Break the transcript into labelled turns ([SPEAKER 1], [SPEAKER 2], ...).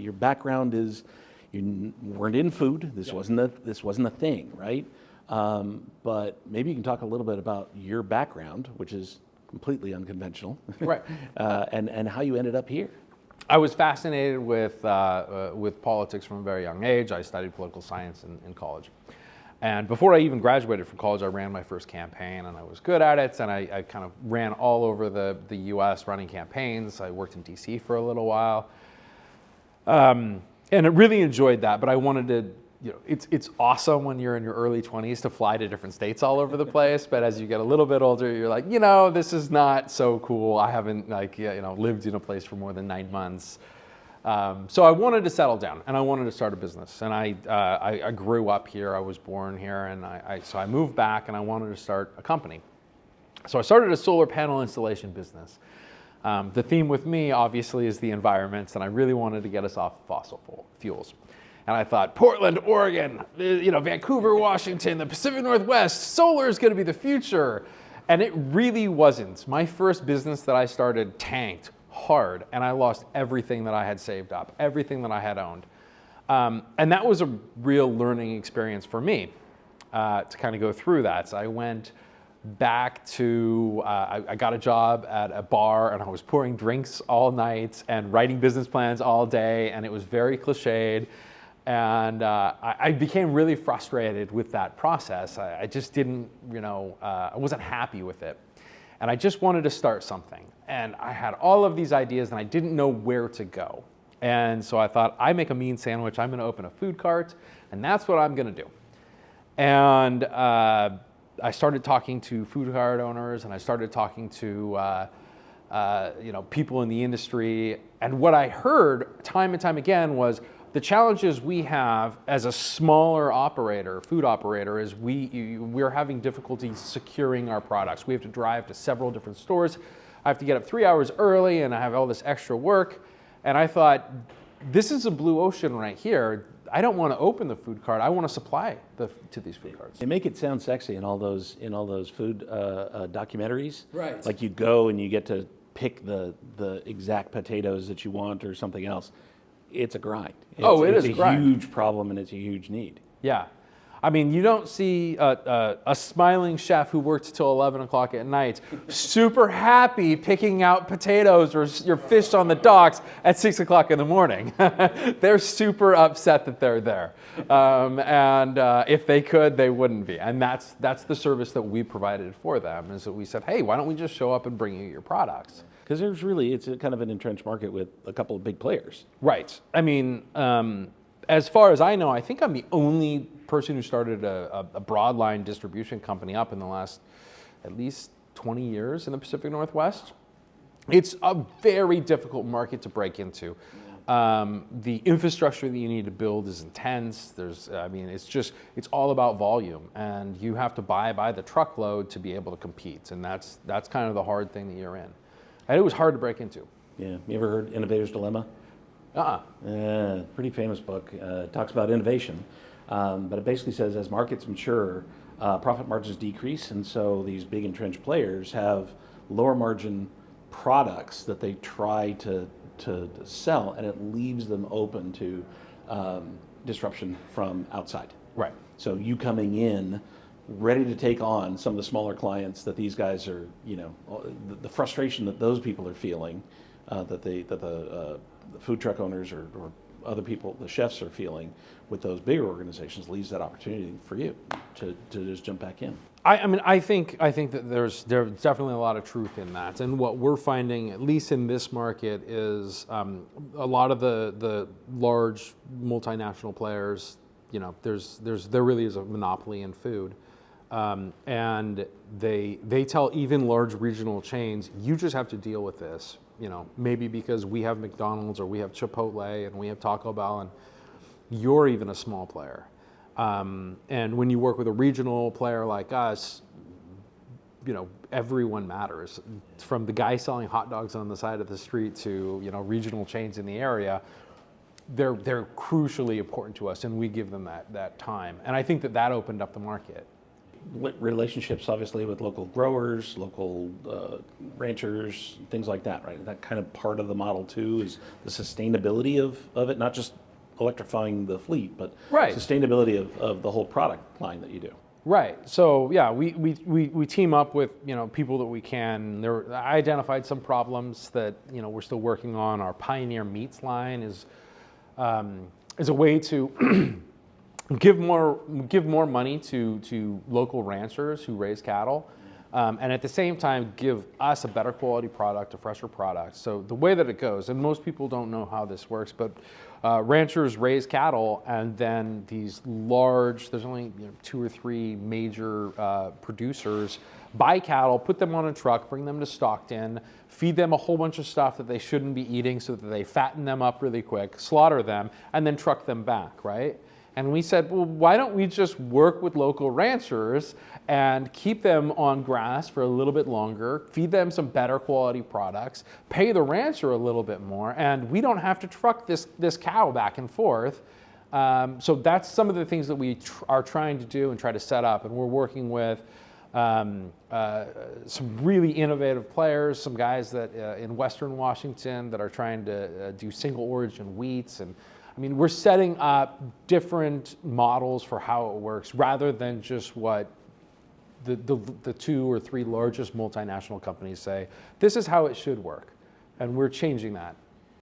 [SPEAKER 1] your background is weren't in food. This wasn't a thing, right? But maybe you can talk a little bit about your background, which is completely unconventional,
[SPEAKER 2] right?
[SPEAKER 1] And how you ended up here.
[SPEAKER 2] I was fascinated with politics from a very young age. I studied political science in college. And before I even graduated from college, I ran my first campaign, and I was good at it. And I kind of ran all over the U.S. running campaigns. I worked in D.C. for a little while, and I really enjoyed that. But I wanted to, it's awesome when you're in your early 20s to fly to different states all over the place. But as you get a little bit older, you're like, this is not so cool. I haven't lived in a place for more than 9 months. So I wanted to settle down, and I wanted to start a business. And I grew up here. I was born here, and so I moved back, and I wanted to start a company. So I started a solar panel installation business. The theme with me, obviously, is the environment, and I really wanted to get us off fossil fuels. And I thought, Portland, Oregon, Vancouver, Washington, the Pacific Northwest, solar is going to be the future. And it really wasn't. My first business that I started tanked hard, and I lost everything that I had saved up, everything that I had owned. And that was a real learning experience for me to kind of go through that. So I went back to, I got a job at a bar, and I was pouring drinks all night and writing business plans all day, and it was very cliched. And I became really frustrated with that process. I just didn't, I wasn't happy with it. And I just wanted to start something. And I had all of these ideas, and I didn't know where to go. And so I thought, I make a mean sandwich. I'm going to open a food cart, and that's what I'm going to do. And I started talking to food cart owners, and I started talking to people in the industry. And what I heard time and time again was the challenges we have as a smaller operator, food operator, is we're having difficulty securing our products. We have to drive to several different stores. I have to get up 3 hours early, and I have all this extra work. And I thought, this is a blue ocean right here. I don't want to open the food cart. I want to supply to these food carts.
[SPEAKER 1] They make it sound sexy in all those food documentaries.
[SPEAKER 2] Right.
[SPEAKER 1] Like you go and you get to pick the exact potatoes that you want or something else. It's a grind. It's a huge problem, and it's a huge need.
[SPEAKER 2] Yeah. I mean, you don't see a smiling chef who works till 11 o'clock at night super happy picking out potatoes or your fish on the docks at 6 o'clock in the morning. They're super upset that they're there. And if they could, they wouldn't be. And that's the service that we provided for them, is that we said, hey, why don't we just show up and bring you your products?
[SPEAKER 1] Because it's a kind of an entrenched market with a couple of big players.
[SPEAKER 2] Right. I mean, as far as I know, I think I'm the only person who started a broadline distribution company up in the last at least 20 years in the Pacific Northwest. It's a very difficult market to break into. The infrastructure that you need to build is intense. It's all about volume, and you have to buy by the truckload to be able to compete, and that's kind of the hard thing that you're in. And it was hard to break into.
[SPEAKER 1] Yeah, you ever heard Innovator's Dilemma? Pretty famous book. It talks about innovation, but it basically says as markets mature, profit margins decrease, and so these big entrenched players have lower margin products that they try to sell, and it leaves them open to disruption from outside.
[SPEAKER 2] Right.
[SPEAKER 1] So you coming in ready to take on some of the smaller clients that these guys are, the frustration that those people are feeling, that the food truck owners or other people, the chefs are feeling with those bigger organizations, leaves that opportunity for you to just jump back in.
[SPEAKER 2] I think that there's definitely a lot of truth in that, and what we're finding, at least in this market, is a lot of the large multinational players. There really is a monopoly in food. And they tell even large regional chains, you just have to deal with this, maybe because we have McDonald's or we have Chipotle and we have Taco Bell, and you're even a small player. And when you work with a regional player like us, everyone matters. From the guy selling hot dogs on the side of the street to, regional chains in the area, they're crucially important to us, and we give them that time. And I think that opened up the market.
[SPEAKER 1] relationships, obviously, with local growers, local ranchers, things like that, right? That kind of part of the model too is the sustainability of it, not just electrifying the fleet, but
[SPEAKER 2] Right.
[SPEAKER 1] sustainability of the whole product line that you do.
[SPEAKER 2] Right. So yeah, we team up with people that we can. I identified some problems that we're still working on. Our Pioneer Meats line is a way to give more money to local ranchers who raise cattle, and at the same time give us a better quality product, a fresher product. So the way that it goes, and most people don't know how this works, but ranchers raise cattle, and then these large, there's only 2 or 3 major producers, buy cattle, put them on a truck, bring them to Stockton, feed them a whole bunch of stuff that they shouldn't be eating so that they fatten them up really quick, slaughter them, and then truck them back, right? And we said, well, why don't we just work with local ranchers and keep them on grass for a little bit longer, feed them some better quality products, pay the rancher a little bit more, and we don't have to truck this cow back and forth. So that's some of the things that we are trying to do and try to set up. And we're working with some really innovative players, some guys that in Western Washington that are trying to do single origin wheats. And I mean, we're setting up different models for how it works rather than just what the 2 or 3 largest multinational companies say. This is how it should work. And we're changing that.